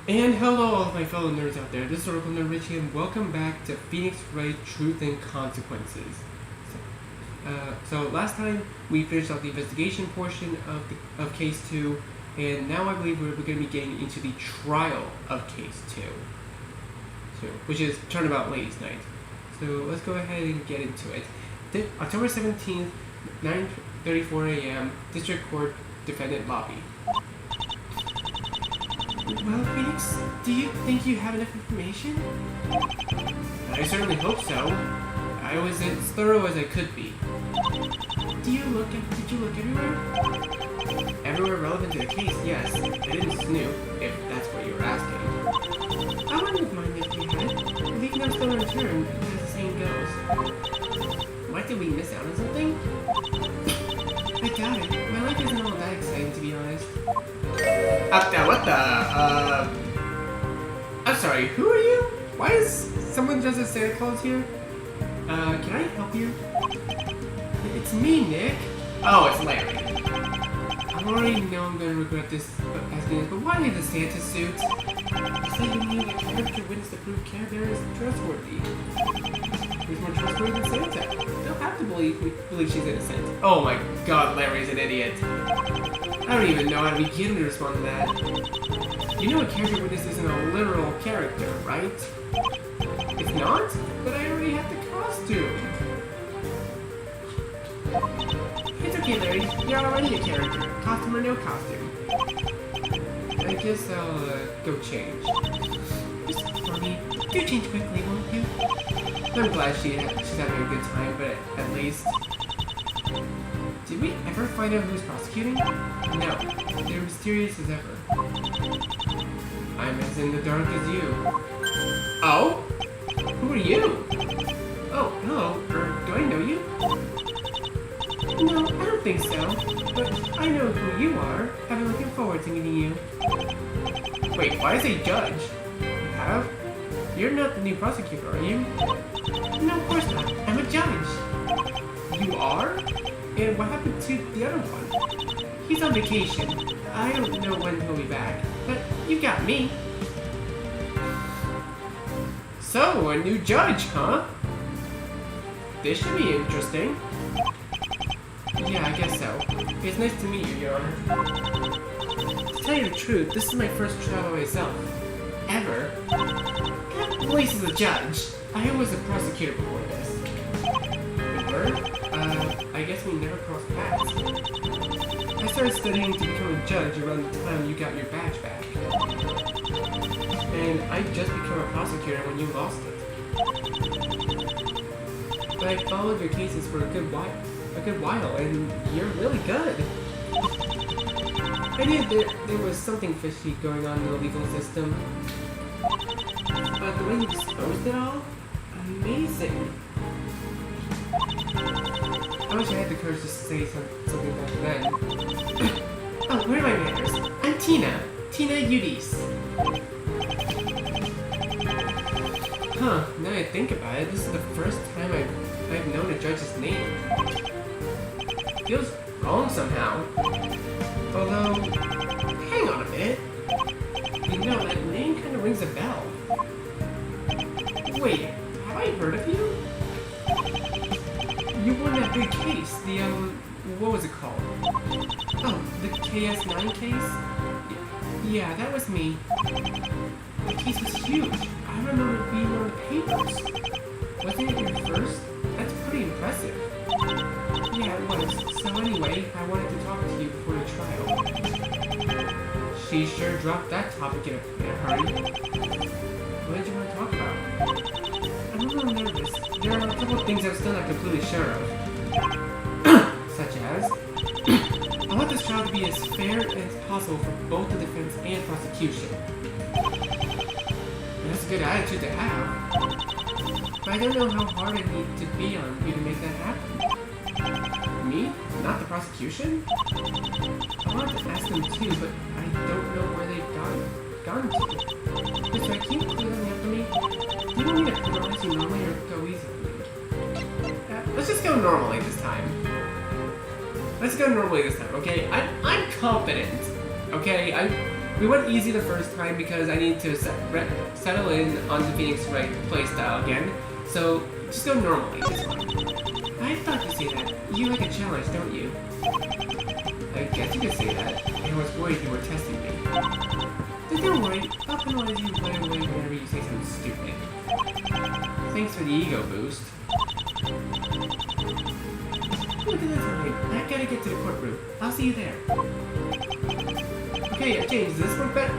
And hello all of my fellow nerds out there, this is Oracle Nerd Richie and welcome back to Phoenix Wright Truth and Consequences. So last time we finished out the investigation portion of Case 2, and now I believe we're going to be getting into the trial of Case 2, which is Turnabout Ladies Night. So let's go ahead and get into it. October 17th, 9:34 a.m., District Court Defendant Lobby. Well, Phoenix, do you think you have enough information? I certainly hope so. I was as thorough as I could be. Did you look everywhere? Everywhere relevant to the case, yes. I didn't snoop, if that's what you were asking. I wouldn't mind if you had. Leave no stone unturned, as the saying goes. Why did we miss out on something? I doubt it. My life isn't all that exciting, to be honest. I'm sorry, who are you? Why is someone dressed as Santa Claus here? Can I help you? It's me, Nick. Oh, it's Larry. I already know I'm gonna regret this asking this, but why need the Santa suit? You said you need a character witness to prove Care Bear is trustworthy. Who's more trustworthy than Santa? They'll have to believe she's innocent. Oh my god, Larry's an idiot. I don't even know how to begin to respond to that. You know a character witness isn't a literal character, right? It's not? But I already have the costume. It's okay, Larry. You're already a character. Costume or no costume. I guess I'll go change. Just for me. Do change quickly, won't you? I'm glad she's having a good time, but at least... Did we ever find out who's prosecuting? No. They're mysterious as ever. I'm as in the dark as you. Oh? Who are you? Oh, hello. Do I know you? No, I don't think so. But I know who you are. I've been looking forward to meeting you. Wait, why is he judge? You have? You're not the new prosecutor, are you? No, of course not. I'm a judge. You are? And what happened to the other one? He's on vacation. I don't know when he'll be back, but you got me. So, a new judge, huh? This should be interesting. Yeah, I guess so. It's nice to meet you, Your Honor. To tell you the truth, this is my first trial myself. Ever. God, Blaze is a judge. I was a prosecutor before this. You were? I guess we never crossed paths. I started studying to become a judge around the time you got your badge back. And I just became a prosecutor when you lost it. But I followed your cases for a good while, and you're really good. I knew there was something fishy going on in the legal system. But the way you disposed it all? Amazing. I wish I had the courage to say something back then. Oh, where are my manners? I'm Tina. Tina Udis. Huh, now I think about it, this is the first time I've known a judge's name. Feels wrong somehow. Although, hang on a minute. You know, that name kind of rings a bell. Wait, have I heard of you? You won that big case, what was it called? Oh, the KS9 case? Yeah, that was me. The case was huge. I remember it being on the papers. Wasn't it your first? That's pretty impressive. Yeah, it was. So anyway, I wanted to talk to you before the trial. She sure dropped that topic in a hurry. What did you want to talk about? I'm a little nervous. There are a couple of things I'm still not completely sure of. Such as... I want this trial to be as fair as possible for both the defense and prosecution. That's a good attitude to have. But I don't know how hard I need to be on you to make that happen. Me? Not the prosecution? I wanted to ask them too, but I don't know where they've gone to. Mr. Wright, can you clearly after me? Do you want me to penalize you normally or go easy on you? Let's just go normally this time. Let's go normally this time, okay? I'm confident, okay? we went easy the first time because I need to settle in onto Phoenix Wright playstyle again. So just go normally this one. I thought you say that. You like a challenge, don't you? I guess you could say that. I was worried you were testing me. But don't worry, I'll penalize you right away whenever you say something stupid. Thanks for the ego boost. Look at this line. I gotta get to the courtroom. I'll see you there. Okay, James, is this work better?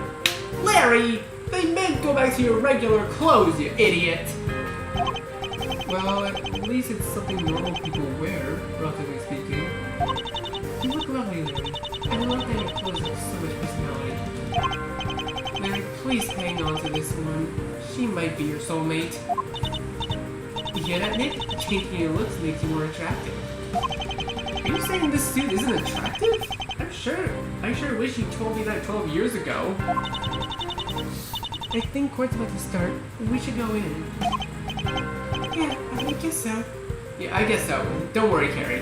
Larry! They meant go back to your regular clothes, you idiot! Well, at least it's something normal people wear, relatively speaking. You look lovely, Larry. I love that your clothes have so much personality. Larry, please hang on to this one. She might be your soulmate. You hear that, Nick? Changing your looks makes you more attractive. Are you saying this suit isn't attractive? I sure wish you told me that 12 years ago. I think court's about to start. We should go in. Yeah, I guess so. Yeah, I guess so. Don't worry, Carrie.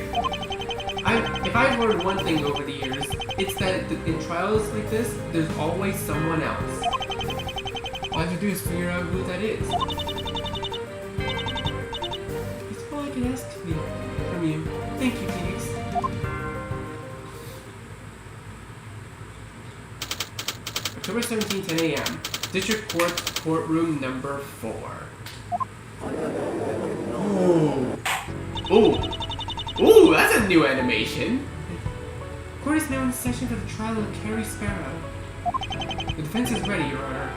If I've learned one thing over the years, it's that in trials like this, there's always someone else. All I have to do is figure out who that is. It's all I can ask from you. Thank you, Phoenix. October 17, 10 a.m. District Court, courtroom number 4. Ooh, that's a new animation. Court is now in session for the trial of Carrie Sparrow. The defense is ready, Your Honor.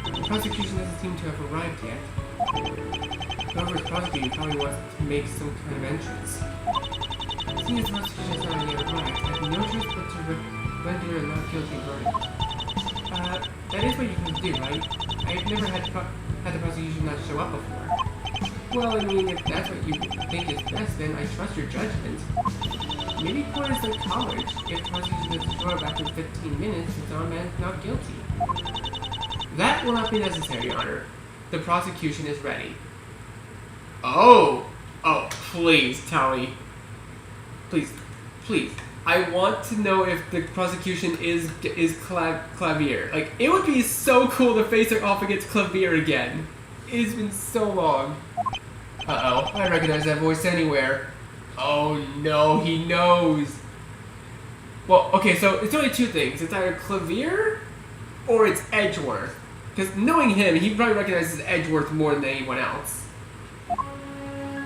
The prosecution doesn't seem to have arrived yet. Whoever is prosecuting probably wants to make some kind of entrance. Seeing as the prosecution has not yet arrived, I have no choice but to render a not guilty verdict. That is what you can do, right? I've never had the prosecution not show up before. Well, I mean, if that's what you think is best, then I trust your judgment. Maybe court is like college. If the prosecution doesn't show up after 15 minutes, it's on man not guilty. That will not be necessary, Your Honor. The prosecution is ready. Oh, please tell me. Please. I want to know if the prosecution is Clavier. Like, it would be so cool to face her off against Clavier again. It's been so long. Uh-oh, I recognize that voice anywhere. Oh no, he knows. Well, okay, so it's only two things. It's either Clavier or it's Edgeworth. Because knowing him, he probably recognizes Edgeworth more than anyone else.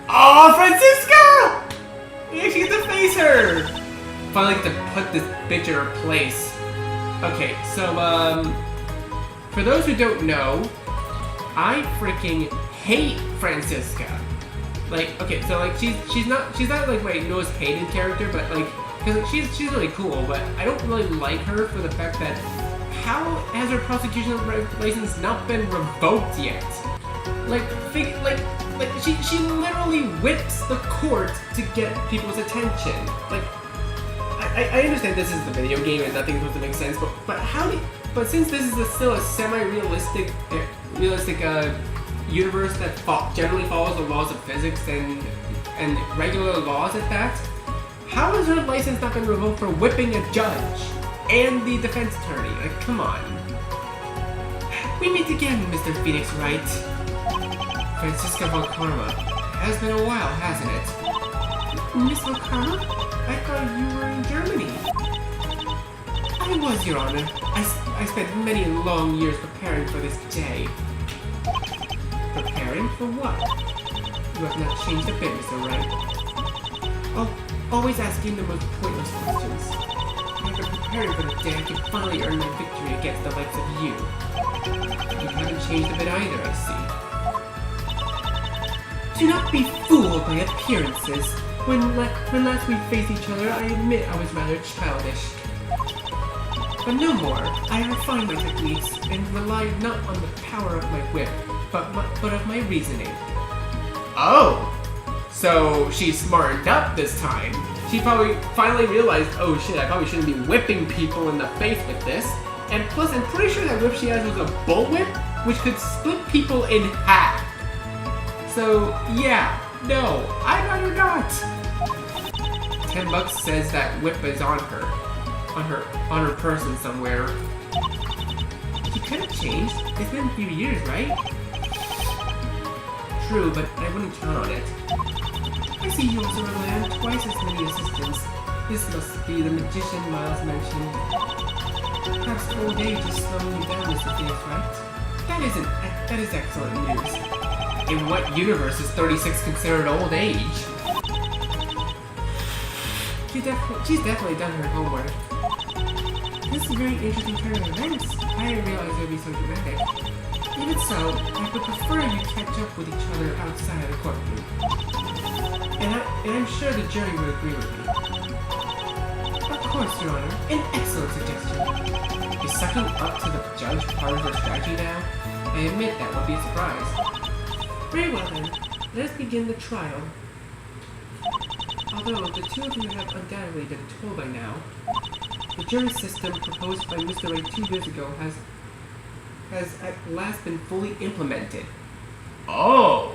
Oh, Francisca! We actually get to face her! Finally get to put this bitch in her place. Okay, so, for those who don't know, I freaking hate Francisca. Like, okay, so like she's not like my most hated character, but like, cause she's really cool, but I don't really like her for the fact that how has her prosecution license not been revoked yet? Like she literally whips the court to get people's attention. Like, I understand this is the video game and nothing's supposed to make sense, but since this is still a semi-realistic universe that generally follows the laws of physics and regular laws at that, how has her license not been revoked for whipping a judge and the defense attorney? Like, come on. We meet again, Mr. Phoenix Wright. Francisca Valkarma. Has been a while, hasn't it? Miss Valkarma? I thought you were in Germany. I was, Your Honor. I spent many long years preparing for this day. Preparing for what? You have not changed a bit, Mr. Wright. Oh, always asking the most pointless questions. I've been preparing for the day I can finally earn my victory against the likes of you. You haven't changed a bit either, I see. Do not be fooled by appearances. When last we faced each other, I admit I was rather childish. But no more. I refined my techniques and relied not on the power of my whip, but of my reasoning. Oh! So she smartened up this time. She probably finally realized, oh shit, I probably shouldn't be whipping people in the face with this. And plus, I'm pretty sure that whip she has was a bullwhip, which could split people in half. So, yeah, no, I'd rather not. $10 says that whip is on her. on her person somewhere. She could have changed. It's been a few years, right? True, but I wouldn't count on it. I see you also rely on twice as many assistants. This must be the magician Miles mentioned. Perhaps old age is slowing you down, Mr. Phoenix, right? That is excellent news. In what universe is 36 considered old age? She's definitely done her homework. This is a very interesting turn of events. I didn't realize it would be so dramatic. Even so, I would prefer you catch up with each other outside the courtroom. And I'm sure the jury would agree with me. Of course, Your Honor. An excellent suggestion. Is sucking up to the judge part of her strategy now? I admit that would be a surprise. Very well then. Let us begin the trial. Although the two of you have undoubtedly been told by now, the jury system proposed by Mr. Wright 2 years ago has at last been fully implemented. Oh!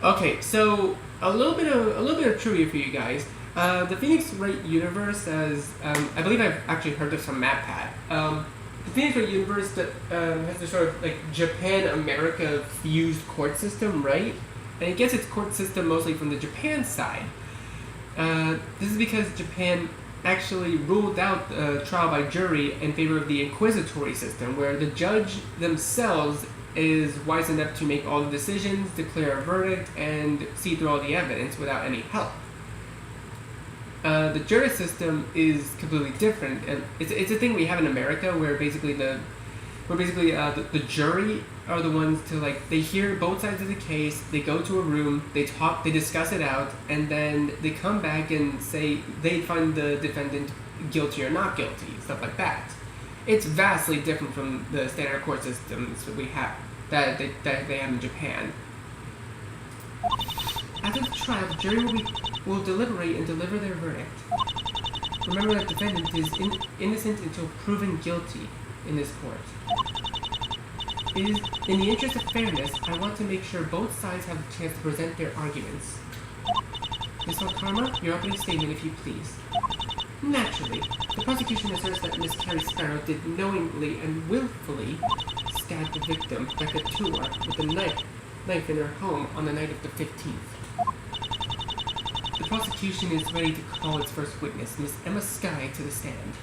Okay, so a little bit of trivia for you guys. The Phoenix Wright universe, as I believe I've actually heard this from MatPat. The Phoenix Wright universe that has this sort of like Japan-America fused court system, right? And it gets its court system mostly from the Japan side. This is because Japan actually ruled out trial by jury in favor of the inquisitory system, where the judge themselves is wise enough to make all the decisions, declare a verdict, and see through all the evidence without any help. The jury system is completely different, and it's a thing we have in America, where basically the jury are the ones to they hear both sides of the case, they go to a room, they talk, they discuss it out, and then they come back and say they find the defendant guilty or not guilty, stuff like that. It's vastly different from the standard court systems that we have, that they have in Japan. After the trial, the jury will deliberate and deliver their verdict. Remember that the defendant is innocent until proven guilty in this court. It is in the interest of fairness, I want to make sure both sides have a chance to present their arguments. Ms. Karma, your opening statement if you please. Naturally, the prosecution asserts that Miss Carrie Sparrow did knowingly and willfully stab the victim, Becca Tuar, with a knife in her home on the night of the 15th. The prosecution is ready to call its first witness, Miss Emma Skye, to the stand.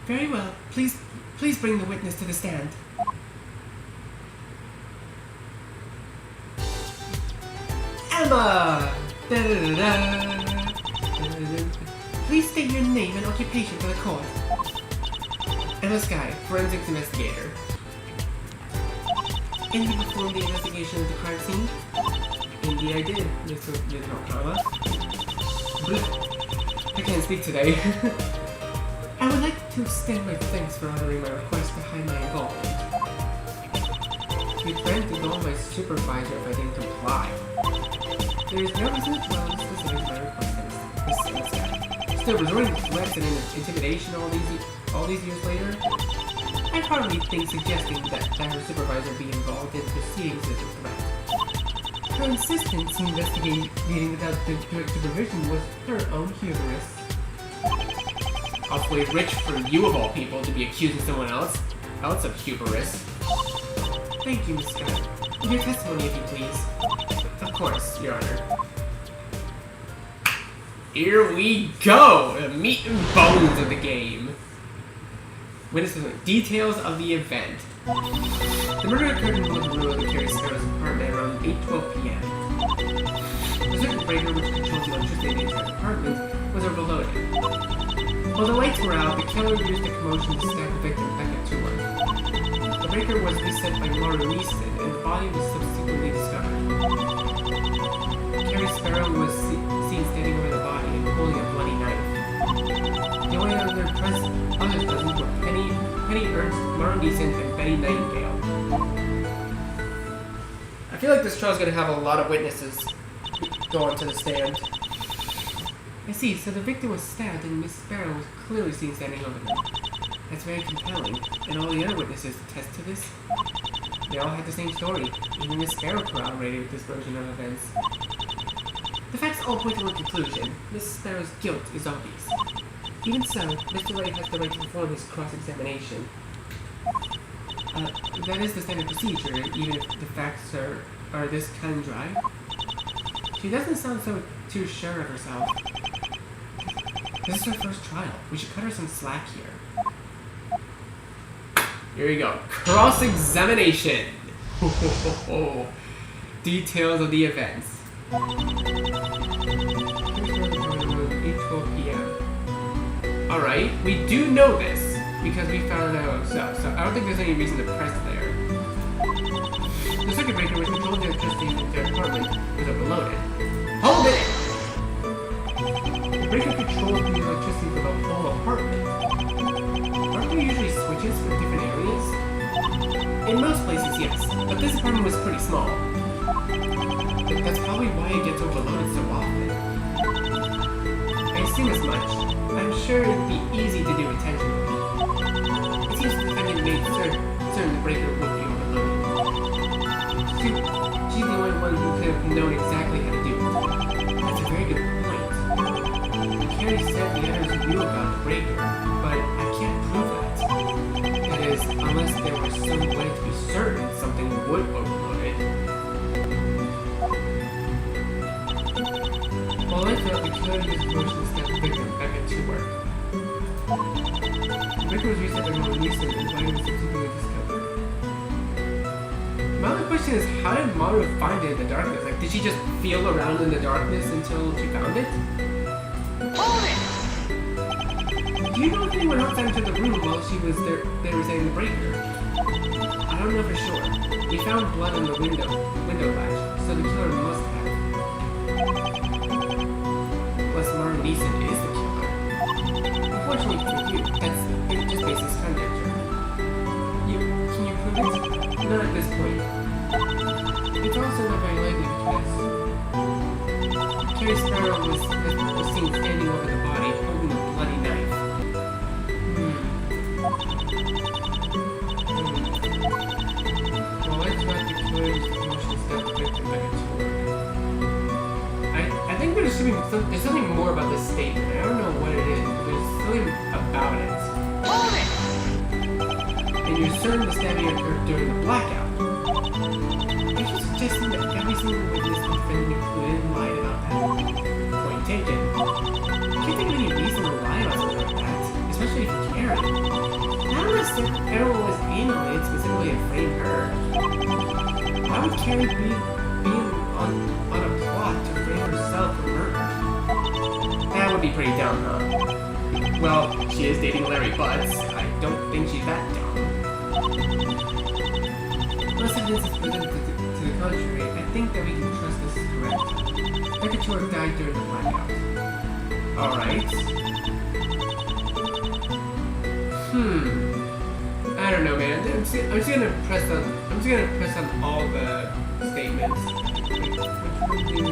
Very well. Please bring the witness to the stand. Emma! Please state your name and occupation for the court. Emma Skye, forensics investigator. And you performed the investigation of the crime scene? Indeed I did, Mr. Okama. I can't speak today. I would like to extend my thanks for honoring my request to hide my involvement. You threatened to call my supervisor if I didn't comply. There is no reason to dwell on the specifics of my request, Miss Skye. Still, resorting to threats and intimidation all these years later, I hardly think suggesting that her supervisor be involved in proceedings is a threat. Her insistence in investigating without direct supervision was her own hubris. Awfully rich for you of all people to be accusing someone else of hubris. Thank you, Miss Scott. Your testimony, if you please. Of course, Your Honor. Here we go! The meat and bones of the game. Witnesses details of the event. The murder occurred in the living room of the Carrie Sparrow's apartment around 8:12 p.m. The circuit breaker which controls the electricity in the entire apartment was overloaded. While the lights were out, the killer used the commotion to stab the victim back at her. The breaker was reset by Laura Neeson, and the body was subsequently discovered. Carrie Sparrow was seen standing over the body and holding a bloody knife. The only others present were Penny Ernst, Laura Neeson, and Betty Nightingale. I feel like this trial is going to have a lot of witnesses go onto the stand. I see, so the victim was stabbed and Miss Sparrow was clearly seen standing over them. That's very compelling, and all the other witnesses attest to this. They all had the same story. Even Miss Sparrow corroborated with this version of events. The facts all point to one conclusion. Mrs. Sparrow's guilt is obvious. Even so, Mr. Wright has the right to perform his cross-examination. That is the standard procedure, even if the facts are this cut and dry. She doesn't sound too sure of herself. This is her first trial. We should cut her some slack here. Here you go. Cross-examination! Details of the events. 8:12 p.m. Alright, we do know this because we found out so I don't think there's any reason to press there. The circuit breaker which controls the electricity in their apartment was overloaded. Hold it! The breaker controls the electricity for the whole apartment. Aren't there usually switches for different areas? In most places, yes, but this apartment was pretty small. That's probably why it gets overloaded so often. I assume as much. I'm sure it'd be easy to do intentionally. It seems the defendant made certain the breaker would be overloaded. She's the only one who could have known exactly how to do it. That's a very good point. Carrie said the others knew about the breaker, but I can't prove that. That is, unless there was some way to be certain something would overload it. While I felt the killer used motion to step the victim back into work. The breaker was reset by more recent and why it was subsequently discovered. My only question is, how did Maru find it in the darkness? Like, did she just feel around in the darkness until she found it? Hold it! Do you know if anyone outside entered the room while she was there resetting the breaker? I don't know for sure. We found blood on the window latch, so the killer must have. Plus, Maru Neeson is the killer. Unfortunately for you, that's just basis conjecture. Can you prove it? Not at this point. It's also not very likely because Carrie Sparrow was seen standing over the body, holding a bloody knife. Well, let's not the killer's emotions that the victim back into work. I think there's something more about this statement. I don't know what it is, but there's something about it. Hold it! And you're certain the stabbing occurred during the blackout. Are you suggesting that every single witness the defendant included lied about that? Point taken. I can't think of any reason to lie about something like that, especially if you care. Not unless everyone was in on it specifically to frame her. Why would Carrie be on a plot to frame herself for murder? That would be pretty dumb, huh? Well, she is dating Larry Butts. I don't think she's that dumb. Unless evidence is presented to the contrary, I think that we can trust this is correct. Decatur died during the blackout. Alright. I don't know, man. I'm just gonna press on all the statements. Which one do we...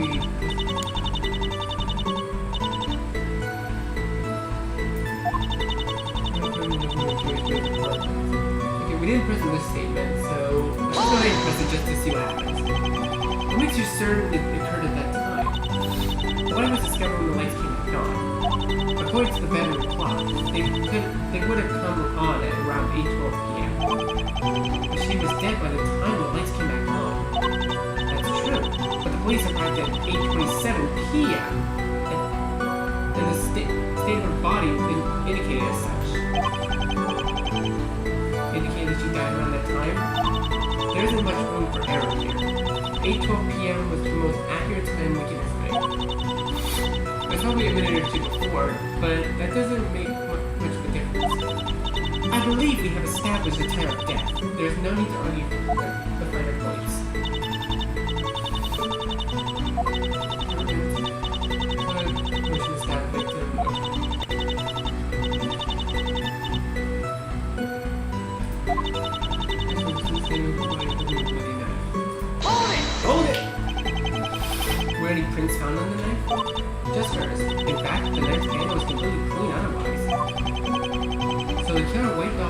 Okay, we didn't press on this statement, so let's go ahead and press it just to see what happens. What makes you certain it occurred at that time? The light was discovered when the lights came back on. According to the bedroom clock, they would have come on at around 8:12 p.m. But she was dead by the time the lights came back on. That's true, but the police arrived at 8:27 p.m. and the state of her body indicated as such. Indicated she died around that time? There isn't much room for error here. 8:12 p.m. was the most accurate time we can estimate. There's probably a minute or two before, but that doesn't make much of a difference. I believe we have established the time of death. There's no need to argue the finer points. Motion to stab victim. Hold it! Were any prints found on the knife? Just hers. In fact, the knife's handle was completely clean otherwise. So the killer wiped the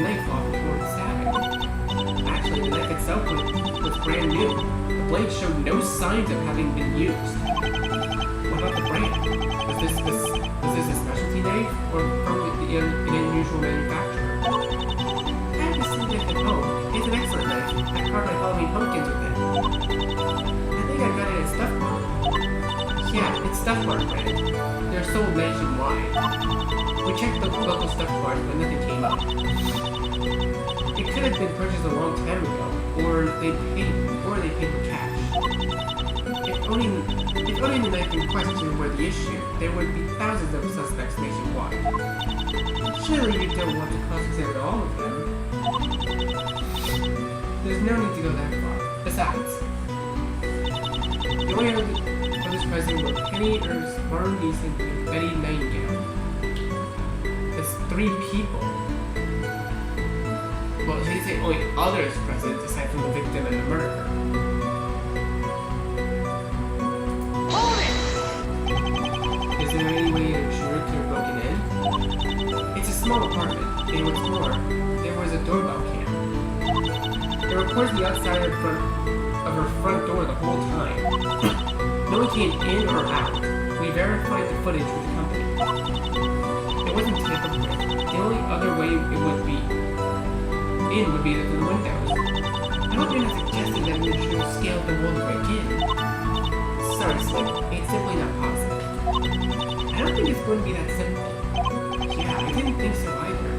knife off before stabbing. Actually, the knife itself was brand new. The blade showed no signs of having been used. What about the brand? Was this a specialty knife or from an unusual manufacturer? I have to see it at home. It's an excellent knife. I carved my Halloween pumpkins with it. I think I got it at Stuff Mart. Yeah, it's Stuff Mart brand. They're sold nationwide. We checked the local Stuff Mart, but nothing came up. It could have been purchased a long time ago, or they paid for cash. If owning the knife in question were the issue, there would be thousands of suspects nationwide. Surely you don't want to cross-examine all of them. There's no need to go that far. Besides, the only others present were Penny, Ernst, Martin Neeson, and Betty Nightingale. That's 3 people. Well, they say only others present aside from the victim and the murderer. Hold it! Is there any way an intruder could have broken in? It's a small apartment, and what's more, there was a doorbell cam. It records the outside of her front door the whole time. No one came in or out. We verified the footage with the company. It wasn't tampered with. The only other way it would be would be through the windows. I hope you're not suggesting that we should scale the wall to break in. Sorry, Slick. It's simply not possible. I don't think it's going to be that simple. Yeah, I didn't think so either.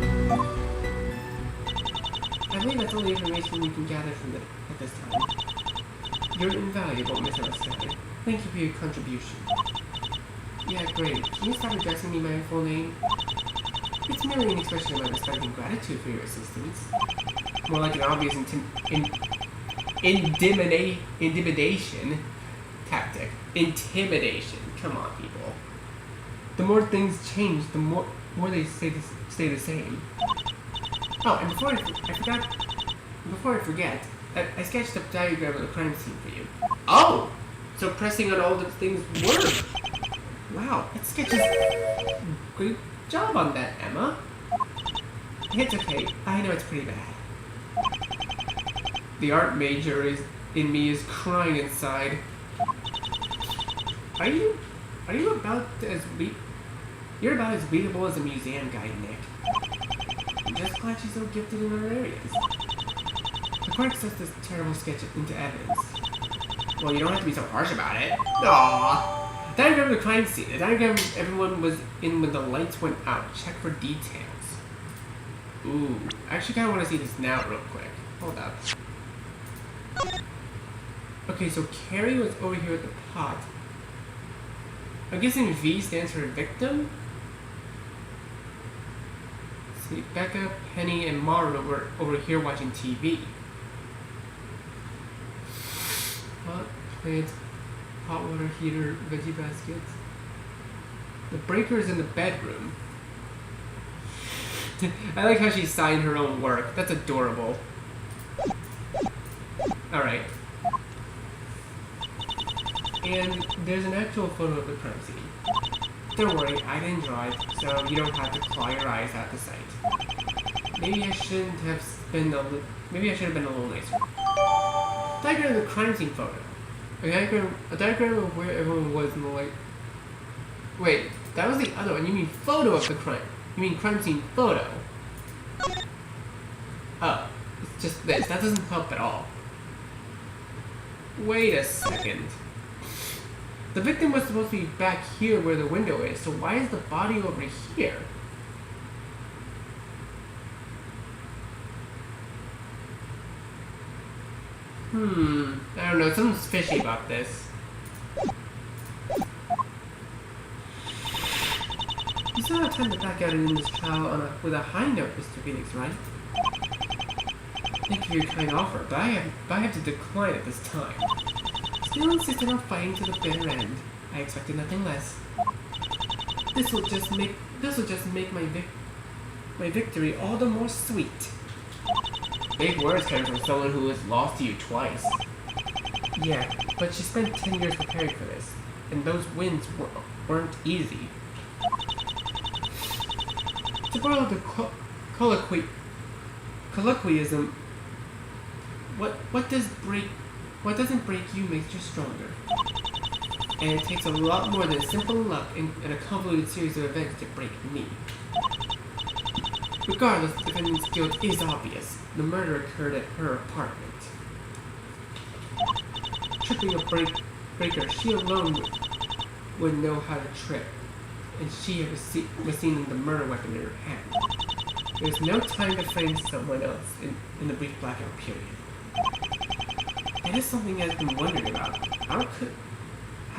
I believe that's all the information we can gather from it at this time. You're invaluable, Miss Elstad. Thank you for your contribution. Yeah, great. Can you stop addressing me by my full name? It's merely an expression of my respect and gratitude for your assistance. More like an obvious intimidation tactic. Intimidation. Come on, people. The more things change, the more they stay the same. Oh, and before I forget, I sketched a diagram of the crime scene for you. Oh! So pressing on all those things worked! Wow, that sketch is great job on that, Emma. It's okay. I know it's pretty bad. The art major in me is crying inside. Are you about you're about as readable as a museum guide, Nick. I'm just glad she's so gifted in other areas. The court sets this terrible sketch into evidence. Well, you don't have to be so harsh about it. Aww. Diagram of the crime scene. The diagram everyone was in when the lights went out. Check for details. Ooh. I actually kind of want to see this now real quick. Hold up. Okay, so Carrie was over here with the pot. I'm guessing V stands for victim? See, Becca, Penny, and Mara were over here watching TV. Pot, plant, hot water heater, veggie baskets. The breaker is in the bedroom. I like how she signed her own work. That's adorable. Alright. And there's an actual photo of the crime scene. Don't worry, I didn't draw it, so you don't have to claw your eyes at the sight. Maybe I should have been a little nicer. Diagram of the crime scene photo. A diagram of where everyone was in the light. Wait, that was the other one. You mean photo of the crime. You mean crime scene photo. Oh, it's just this. That doesn't help at all. Wait a second. The victim was supposed to be back here where the window is, so why is the body over here? I don't know, something's fishy about this. You still have time to back out and end this trial with a high note, Mr. Phoenix, right? Thank you for your kind offer, but I have to decline at this time. Still insistent on fighting to the bitter end. I expected nothing less. This will just make my victory all the more sweet. Big words coming from someone who has lost to you twice. Yeah, but she spent 10 years preparing for this, and those wins weren't easy. To borrow the colloquialism, what does What doesn't break you makes you stronger. And it takes a lot more than simple luck and a convoluted series of events to break me. Regardless, the defendant's guilt is obvious. The murder occurred at her apartment. Tripping a breaker, she alone would know how to trip. And she was seen the murder weapon in her hand. There's no time to frame someone else in the brief blackout period. That is something I've been wondering about. How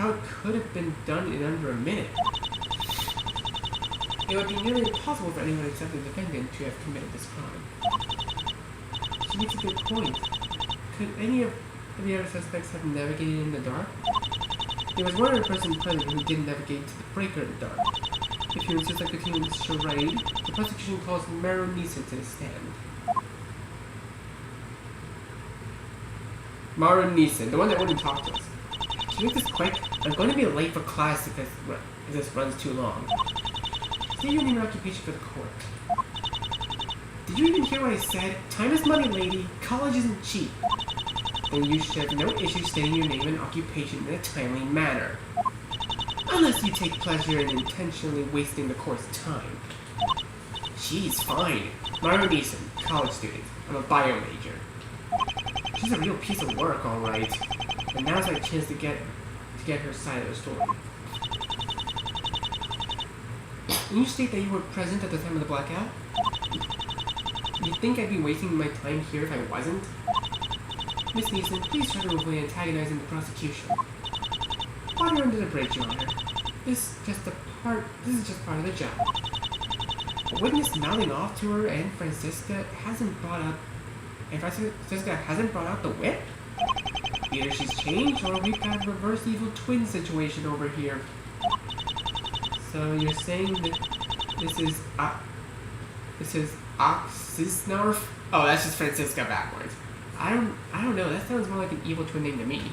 it could have been done in under a minute? It would be nearly impossible for anyone except the defendant to have committed this crime. She makes a good point. Could any of the other suspects have navigated in the dark? There was one other person present who didn't navigate to the breaker in the dark. If you insist on continuing this charade, the prosecution calls Maro Neeson to the stand. Maro Neeson, the one that wouldn't talk to us. Can you make this quick? I'm going to be late for class if this runs too long. Say your name and occupation for the court. Did you even hear what I said? Time is money, lady. College isn't cheap. Then you should have no issue stating your name and occupation in a timely manner. Unless you take pleasure in intentionally wasting the court's time. She's fine. Maro Neeson, college student. I'm a bio major. She's a real piece of work, alright. And now's our chance to get her side of the story. Can you state that you were present at the time of the blackout? You think I'd be wasting my time here if I wasn't? Miss Neeson, please try to avoid antagonizing the prosecution. Water under the bridge, Your Honor. This is just part of the job. A witness mouthing off to her and Francisca hasn't brought out the whip? Either she's changed or we've got a reverse evil twin situation over here. So you're saying that this is Oxysnarf? Oh, that's just Francisca backwards. I don't know, that sounds more like an evil twin name to me.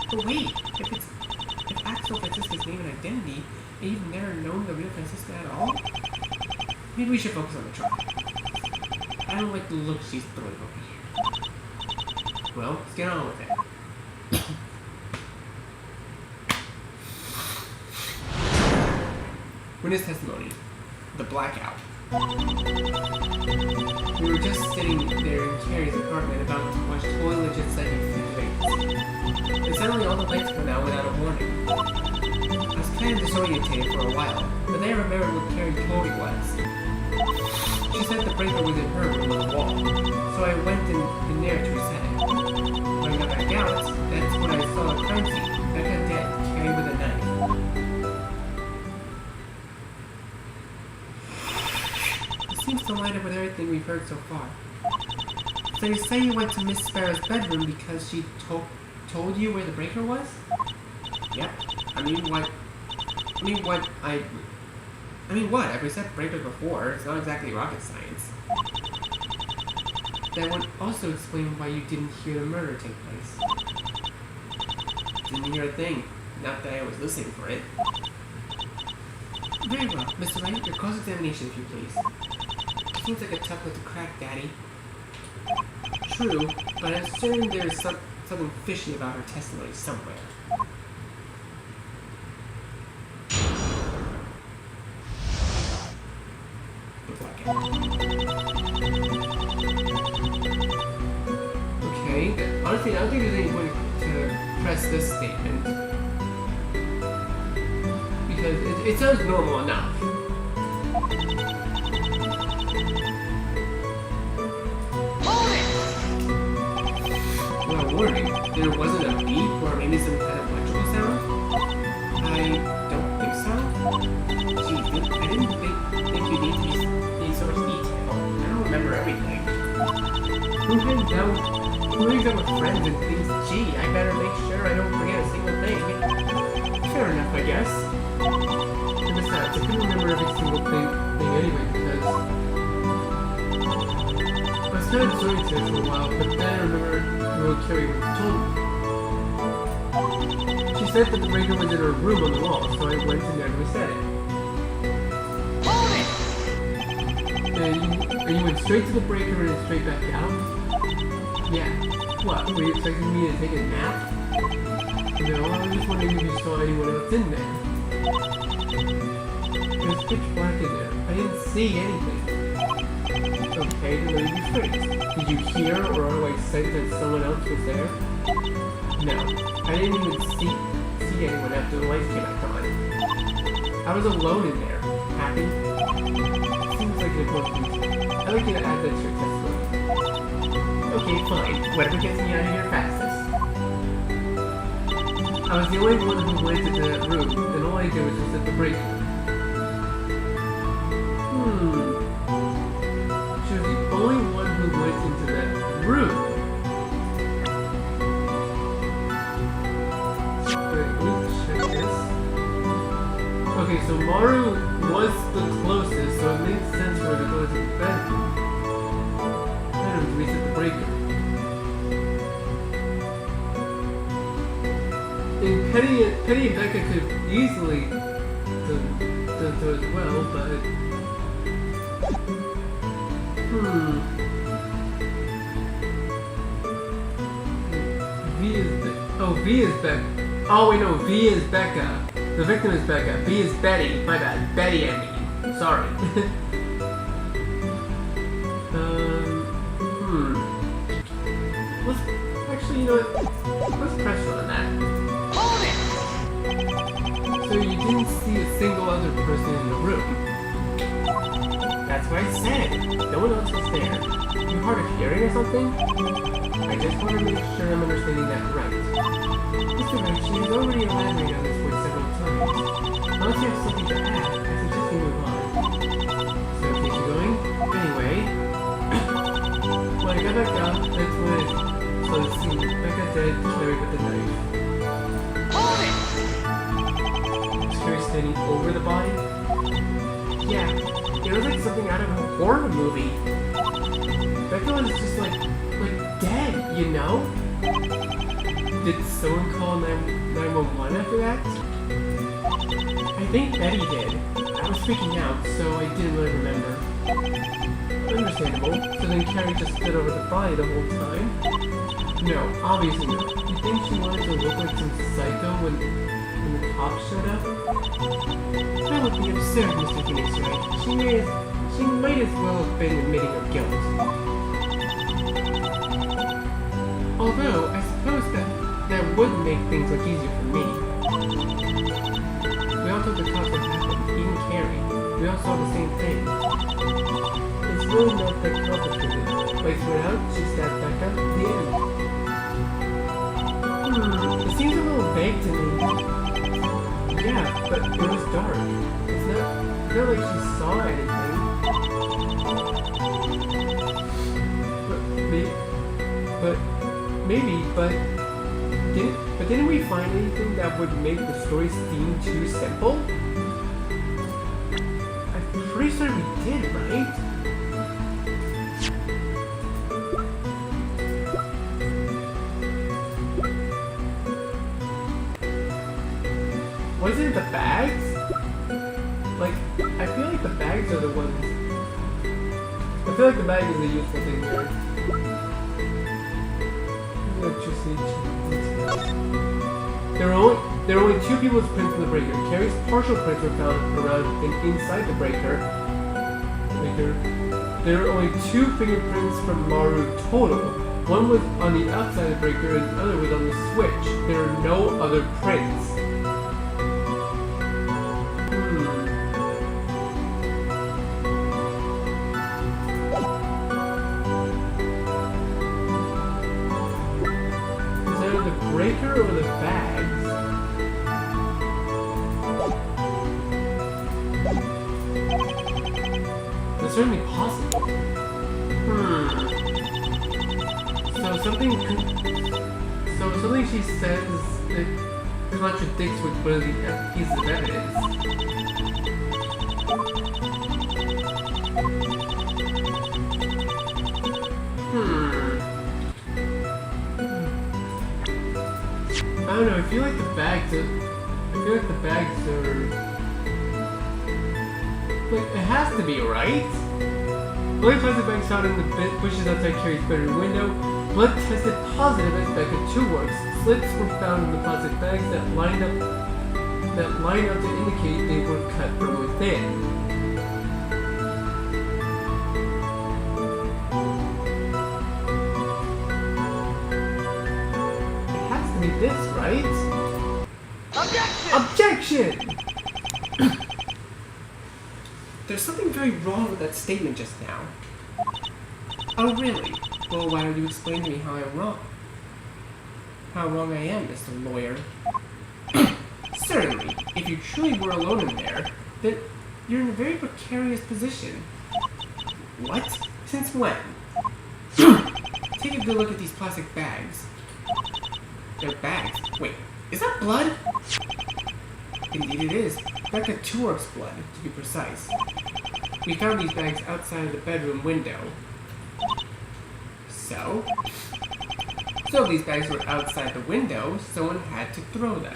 But wait, if Axel Francisca's name and identity, and you've never known the real Francisca at all? Maybe we should focus on the trial. I don't like the look she's throwing over here. Well, let's get on with it. Witness testimony. The blackout. We were just sitting there in Carrie's apartment about to watch Toy Legit Second Phase. And suddenly all the lights went out without a warning. I was kind of disorientated for a while, but then I remembered what Carrie told me was. She said the breaker was in her room on the wall, so I went in there to reset it. When I got back out, that's when I saw a crime scene. Becca dead, Carrie with a knife. Seems to line up with everything we've heard so far. So you say you went to Miss Sparrow's bedroom because she told you where the breaker was? Yep. I mean, what? I've reset breakers before. It's not exactly rocket science. That would also explain why you didn't hear the murder take place. Didn't hear a thing. Not that I was listening for it. Very well. Mr. Wright, your cross-examination, if you please. Seems like a tough nut to crack, Daddy. True, but I'm certain there's something fishy about her testimony somewhere. Okay, honestly, I don't think there's any way to press this statement. Because it sounds normal enough. Warning, there wasn't a beep or maybe some kind of electrical sound? I don't think so. Gee, I didn't think you need to be so much detail. I don't remember everything. Who hangs out with friends and things? Gee, I better make sure I don't forget a single thing. Fair enough, I guess. And besides, I couldn't remember every single thing anyway because I was kind of disoriented for a while, but then I remembered what Carrie told me. She said that the breaker was in her room on the wall, so I went in there to reset it. And you went straight to the breaker and straight back out? Yeah. What, were you expecting me to take a nap? No, I was just wondering if you saw anyone else in there. It was pitch black in there. I didn't see anything. Okay, then let me rephrase. Did you hear or otherwise sense that someone else was there? No, I didn't even see anyone after the lights came back on. I was alone in there. Happy? Seems like an important reason. I'd like you to add that to your testimony. Okay, fine. Whatever gets me out of here fastest. I was the only one who went into that room, and all I did was just hit the breaker. She was the only one who went into that room. Wait, let me check this. Okay, so Maru was the closest, so it makes sense for her to go to the bedroom. Bedroom to reset the breaker. And Petty and Becca could easily done so as well, but V is Becca. Oh wait, no, V is Becca. The victim is Becca. B is Betty. My bad. Betty, I mean. Sorry. Let's actually, you know what? Let's press on that. So you didn't see a single other person in the room. That's what I said. No one else was there. You hard of hearing or something? I just want to make sure I'm understanding that right. Mr. Wright, she has already elaborated on this point several times. Unless you have something to add, I suggest we move on. So keep you going? Anyway, when I got back up, that's when I saw the scene. Becca dead, carried with the knife. Carrie standing over the body? Yeah, it was like something out of a horror movie. Becca was just like dead, you know? Did someone call 911 after that? I think Betty did. I was freaking out, so I didn't really remember. Understandable. So then Carrie just stood over the body the whole time? No, obviously not. You think she wanted to look like some psycho when the cops showed up? That would be absurd, Mr. Phoenix Wright. She might as well have been admitting her guilt. Although, I suppose that would make things much easier for me. We all told the cops what happened, even Carrie. We all saw the same thing. It's really not that complicated. Lights went out, she stabbed Becca, the end. It seems a little vague to me. Yeah, but it was dark. It's not like she saw anything. But didn't we find anything that would make the story seem too simple? I'm pretty sure we did, right? Wasn't it the bags? Like, I feel like the bags are the ones. I feel like the bag is the useful thing there. Electricity. There are only two people's prints in the breaker. Carrie's partial prints were found around and inside the breaker. There are only two fingerprints from Maru total. One was on the outside of the breaker and the other was on the switch. There are no other prints. Breaker or the bags? That's certainly possible. So something she says that contradicts with one of the pieces of evidence. I don't know, I feel like the bags are... Like, it has to be, right? Only plastic bags found in the bushes outside Carrie's bedroom window. blood tested positive as BECA2 works. Slits were found in the plastic bags that line up to indicate they were cut from within. It has to be this, right? Objection! There's something very wrong with that statement just now. Oh, really? Well, why don't you explain to me how I'm wrong? How wrong I am, Mr. Lawyer. Certainly, if you truly were alone in there, then you're in a very precarious position. What? Since when? Take a good look at these plastic bags. They're bags. Wait, is that blood? Indeed it is. BECA2 works blood, to be precise. We found these bags outside of the bedroom window. So these bags were outside the window, someone had to throw them.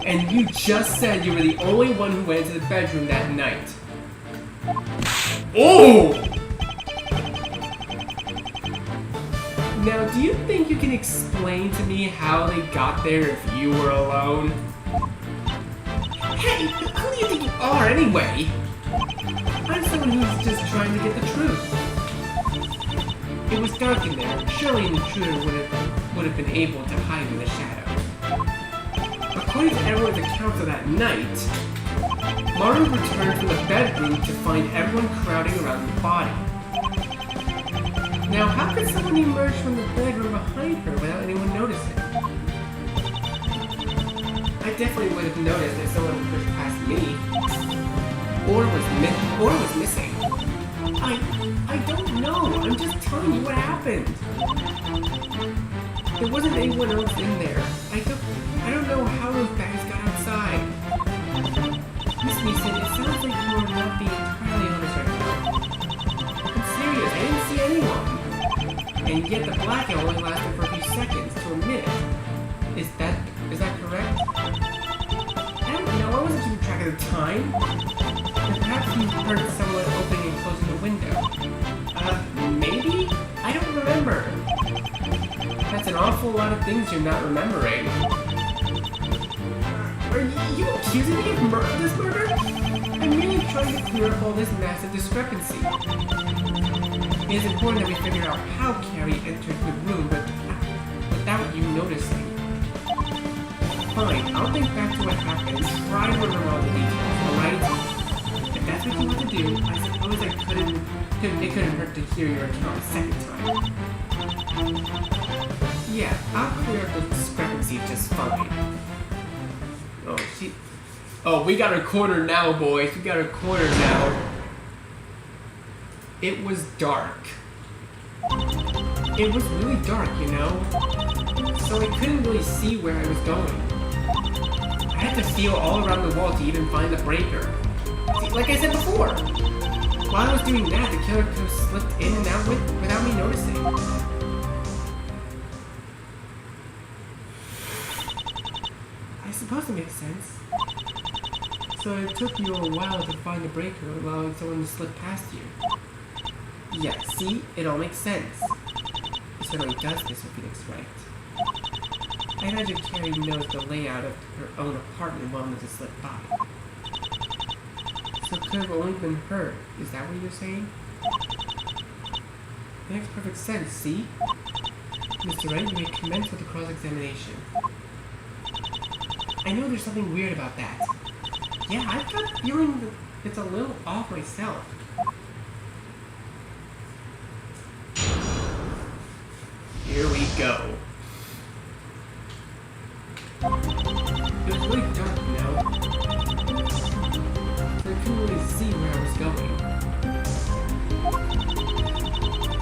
And you just said you were the only one who went to the bedroom that night. Oh! Now, do you think you can explain to me how they got there if you were alone? Hey, who do you think you are anyway? I'm someone who's just trying to get the truth. It was dark in there. Surely an intruder would have been able to hide in the shadows. According to everyone's accounts of that night, Maru returned from the bedroom to find everyone crowding around the body. Now, how could someone emerge from the bedroom behind her without anyone noticing? I definitely would have noticed if someone pushed past me, or was missing. I don't know. I'm just telling you what happened. There wasn't anyone else in there. I don't know how those bags got outside. Miss Neeson, it sounds like you are not being entirely honest right now. I'm serious. I didn't see anyone. And yet the blackout only lasted for a few seconds to a minute. Is that correct? I don't know. I wasn't keeping track of the time. Or perhaps you heard someone opening and closing the window. Maybe? I don't remember. That's an awful lot of things you're not remembering. Are you accusing me of this murder? I'm merely trying to clear up all this massive discrepancy. It is important that we figure out how Carrie entered the room without you noticing. Fine, I'll think back to what happened and try to remember all the details, alright? If that's what you want to do, I suppose it couldn't hurt to hear your account a second time. Yeah, I'll clear up the discrepancy just fine. Oh, we got her cornered now, boys. We got her cornered now. It was dark. It was really dark, you know? So I couldn't really see where I was going. I had to feel all around the wall to even find the breaker. See, like I said before, while I was doing that, the killer could have slipped in and out without me noticing. I suppose it makes sense. So it took you a while to find the breaker, allowing someone to slip past you. Yeah, see? It all makes sense. It certainly does, Mr. Phoenix Wright. I imagine Carrie knows the layout of her own apartment well enough to slip by. So it could have only been her. Is that what you're saying? It makes perfect sense, see? Mr. Wright, you may commence with the cross-examination. I know there's something weird about that. Yeah, I've got a feeling that it's a little off myself. Here we go. It was really dark, you know? So I couldn't really see where I was going.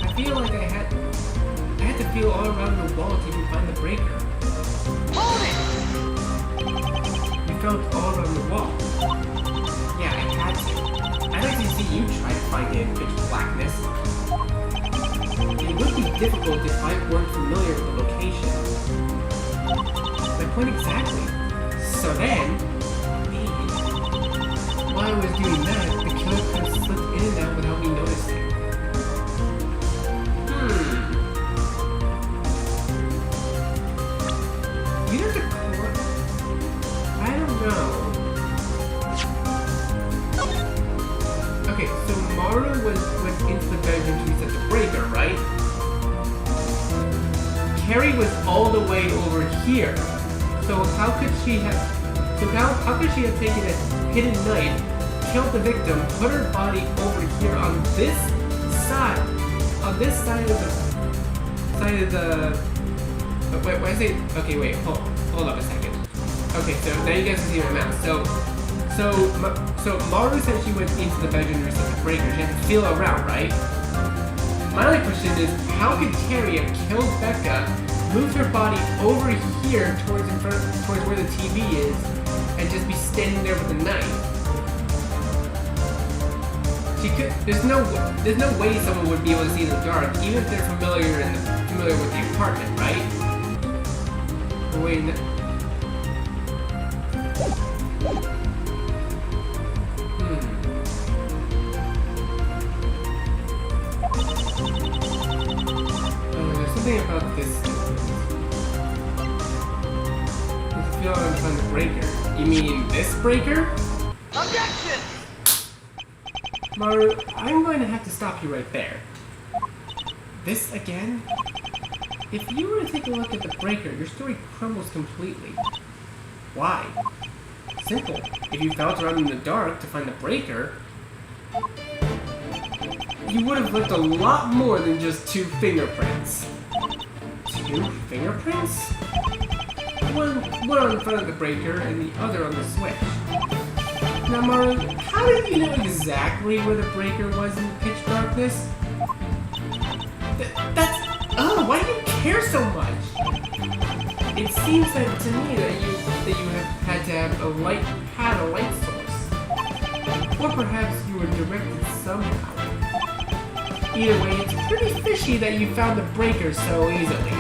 I feel like I had to feel all around the wall to even find the breaker. Hold it! We felt all around the wall. Yeah, I had to. I'd like to see you try to find it in pitch blackness. It would be difficult if I weren't familiar with the location. My point exactly. So then, maybe, while I was doing that, the killer could have slipped in and out without me noticing. Maru went into the bedroom to reset the breaker, right? Carrie was all the way over here. So how could she have taken a hidden knife, killed the victim, put her body over here on this side of the wait, why is it? Okay, wait, hold up a second. Okay, so now you guys can see my mouse. So Maru said she went into the bedroom to reset the breaker. She had to feel around, right? My only question is, how could Carrie have killed Becca, moved her body over here towards where the TV is, and just be standing there with a knife? There's no way someone would be able to see in the dark, even if they're familiar with the apartment, right? Wait, there's something about this. I feel I'm on the breaker. You mean this breaker? Objection! Maru, I'm going to have to stop you right there. This again? If you were to take a look at the breaker, your story crumbles completely. Why? Simple. If you felt around in the dark to find the breaker, you would have left a lot more than just 2 fingerprints. 2 fingerprints? One on the front of the breaker and the other on the switch. Now, Maru, how did you know exactly where the breaker was in the pitch darkness? Why do you care so much? It seems that to me that you have had to have a light source. Or perhaps you were directed somehow. Either way, it's pretty fishy that you found the breaker so easily.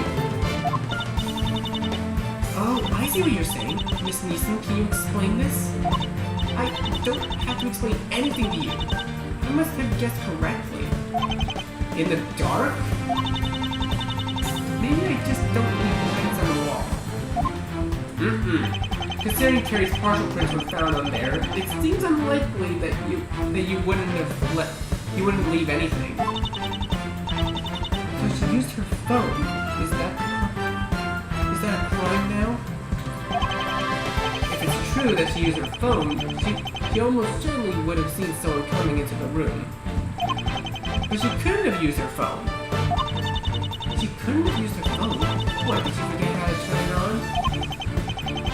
Oh, I see what you're saying. Miss Neeson, can you explain this? I don't have to explain anything to you. I must have guessed correctly. In the dark? Maybe I just don't leave prints on the wall. Considering Carrie's partial prints were found on there, it seems unlikely that you wouldn't leave anything. So she used her phone. Is that a crime now? If it's true that she used her phone, she almost certainly would have seen someone coming into the room. But she couldn't have used her phone. She couldn't have used her phone? What, did she forget how to turn it on?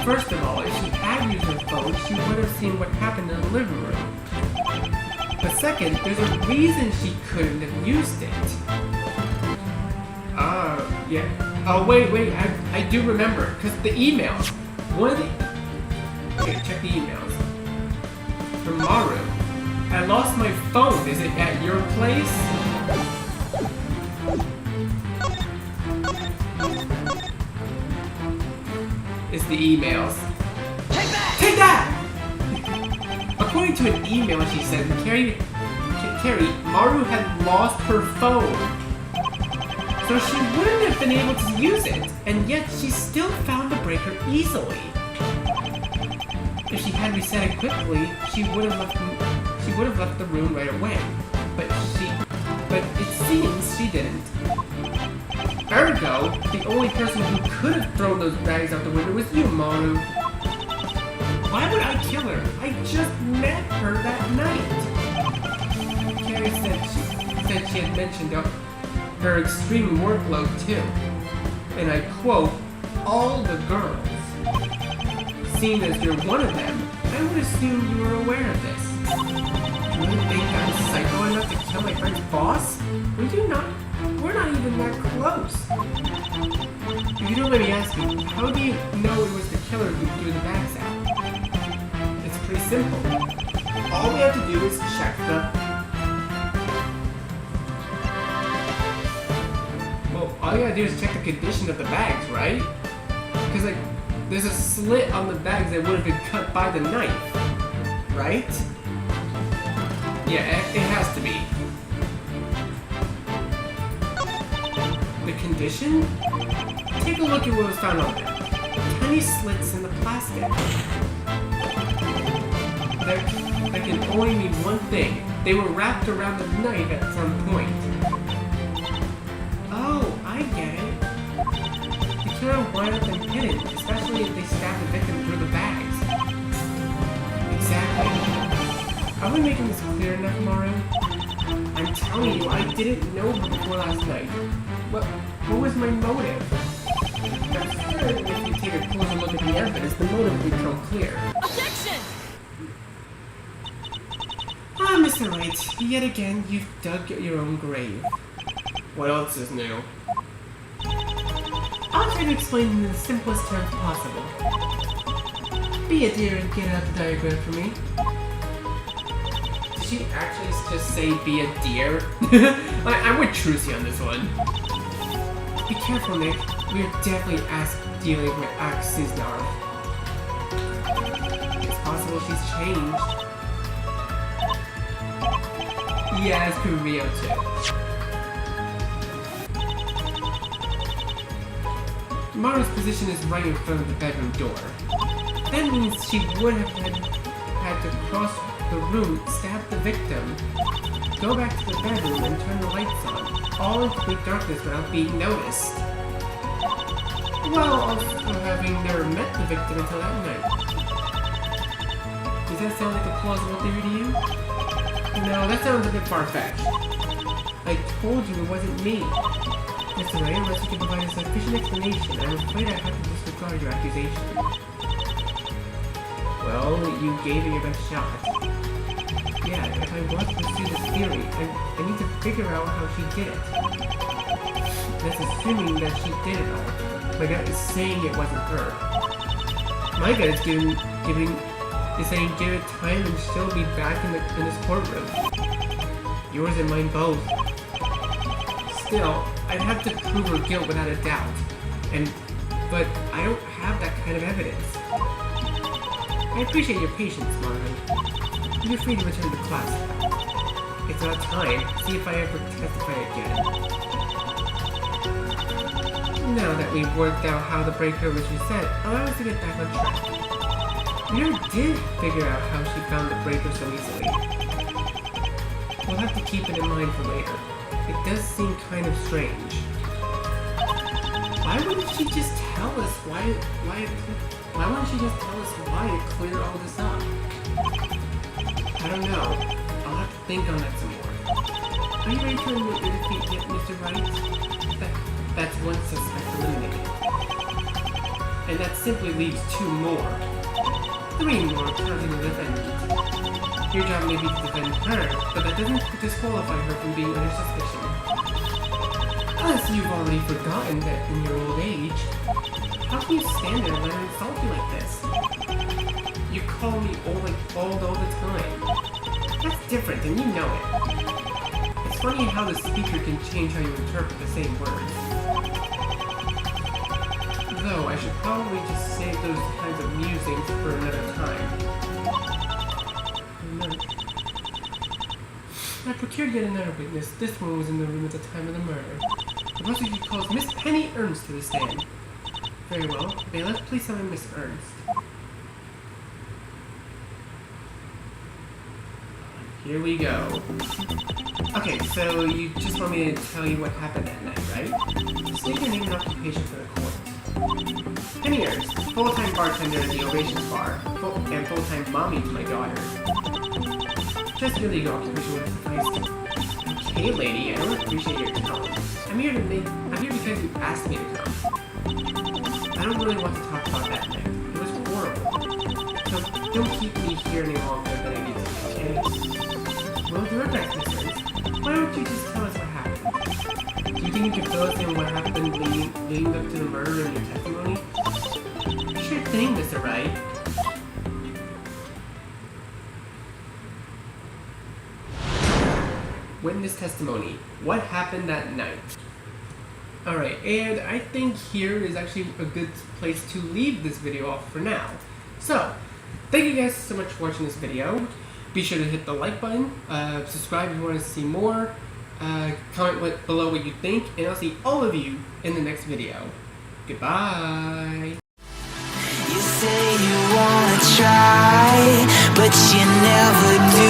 First of all, if she had used her phone, she would have seen what happened in the living room. But second, there's a reason she couldn't have used it. Yeah. Oh, wait, I do remember, because the emails. Okay, check the emails. From Maru. I lost my phone. Is it at your place? It's the emails. Take that! Take that! According to an email she sent, Carrie, Maru had lost her phone. So she wouldn't have been able to use it, and yet she still found the breaker easily. If she had reset it quickly, she would have left the room right away. But it seems she didn't. Ergo, the only person who could have thrown those bags out the window was you, Maru. Why would I kill her? I just met her that night. Carrie said she had mentioned her extreme workload too. And I quote, all the girls. Seeing as you're one of them, I would assume you were aware of this. You really think I'm psycho enough to kill my friend's boss? We're not even that close. If you don't let me ask you, how do you know it was the killer who threw the bags out? It's pretty simple. All we have to do is check all you gotta do is check the condition of the bags, right? Because there's a slit on the bags that would have been cut by the knife, right? Yeah, it has to be. The condition? Take a look at what was found on there. Tiny slits in the plastic. that can only mean one thing. They were wrapped around the knife at some point. Oh, I get it. The killer wanted them hidden, especially if they stabbed the victim through the bags. Exactly. Are we making this clear enough, Maru? I'm telling you, I didn't know before last night. What was my motive? I'm sure if you take a closer look at the evidence, the motive will become clear. Objection! Ah, Mr. Wright, yet again, you've dug your own grave. What else is new? I'll try to explain in the simplest terms possible. Be a dear and get out the diagram for me. Did she actually just say be a deer? I'm with Trucy on this one. Be careful, Nick. We are definitely dealing with Axis now. It's possible she's changed. Yeah, it's Korea too. Maru's position is right in front of the bedroom door. That means she would have had to cross the room, stab the victim, go back to the bedroom and turn the lights on, all in complete darkness without being noticed. While also having never met the victim until that night. Does that sound like a plausible theory to you? No, that sounds a bit far-fetched. I told you it wasn't me. Mr. Wright, unless you can provide a sufficient explanation, I'm afraid I have to disregard your accusation. Well, you gave it your best shot. Yeah, if I want to pursue this theory, I need to figure out how she did it. That's assuming that she did it all. My gut is saying it wasn't her. My gut is saying give it time and she'll be back in this courtroom. Yours and mine both. Still, I'd have to prove her guilt without a doubt. But I don't have that kind of evidence. I appreciate your patience, Marvin. You're free to return to class. It's about time. See if I ever testify again. Now that we've worked out how the breaker was reset, allow us to get back on track. We never did figure out how she found the breaker so easily. We'll have to keep it in mind for later. It does seem kind of strange. Why wouldn't she just tell us why wouldn't she just tell us why to clear all this up? I don't know. I'll have to think on that some more. Are you ready to admit your defeat yet, Mr. Wright? That's one suspect eliminated. And that simply leaves 2 more. 3 more counting the defendant. Your job may be to defend her, but that doesn't disqualify her from being under suspicion. Unless you've already forgotten that in your old age. How can you stand there and let her insult you like this? You call me old all the time. That's different, and you know it. It's funny how the speaker can change how you interpret the same words. Though, I should probably just save those kinds of musings for another time. I procured yet another witness. This one was in the room at the time of the murder. The prosecutor calls Miss Penny Ernst to the stand. Very well. Bailiff, please summon Miss Ernst. Here we go. Okay, so you just want me to tell you what happened that night, right? State your name and occupation for the court. Penny Ernst, full-time bartender at the Ovations Bar, and full-time mommy to my daughter. Just your legal occupation would suffice. Okay, lady, I don't appreciate your tone. I'm here because you asked me to come. I don't really want to talk about that night. It was horrible. So don't keep me here any longer than I need to, okay? Well, do our best, Miss Ernst. Why don't you just tell us what happened? Do you think you can fill us in what happened leading up to the murder in your testimony? Sure thing, Mr. Wright. Witness testimony. What happened that night? Alright, and I think here is actually a good place to leave this video off for now. So, thank you guys so much for watching this video. Be sure to hit the like button, subscribe if you want to see more, comment below what you think, and I'll see all of you in the next video. Goodbye! You say you wanna try, but you never do.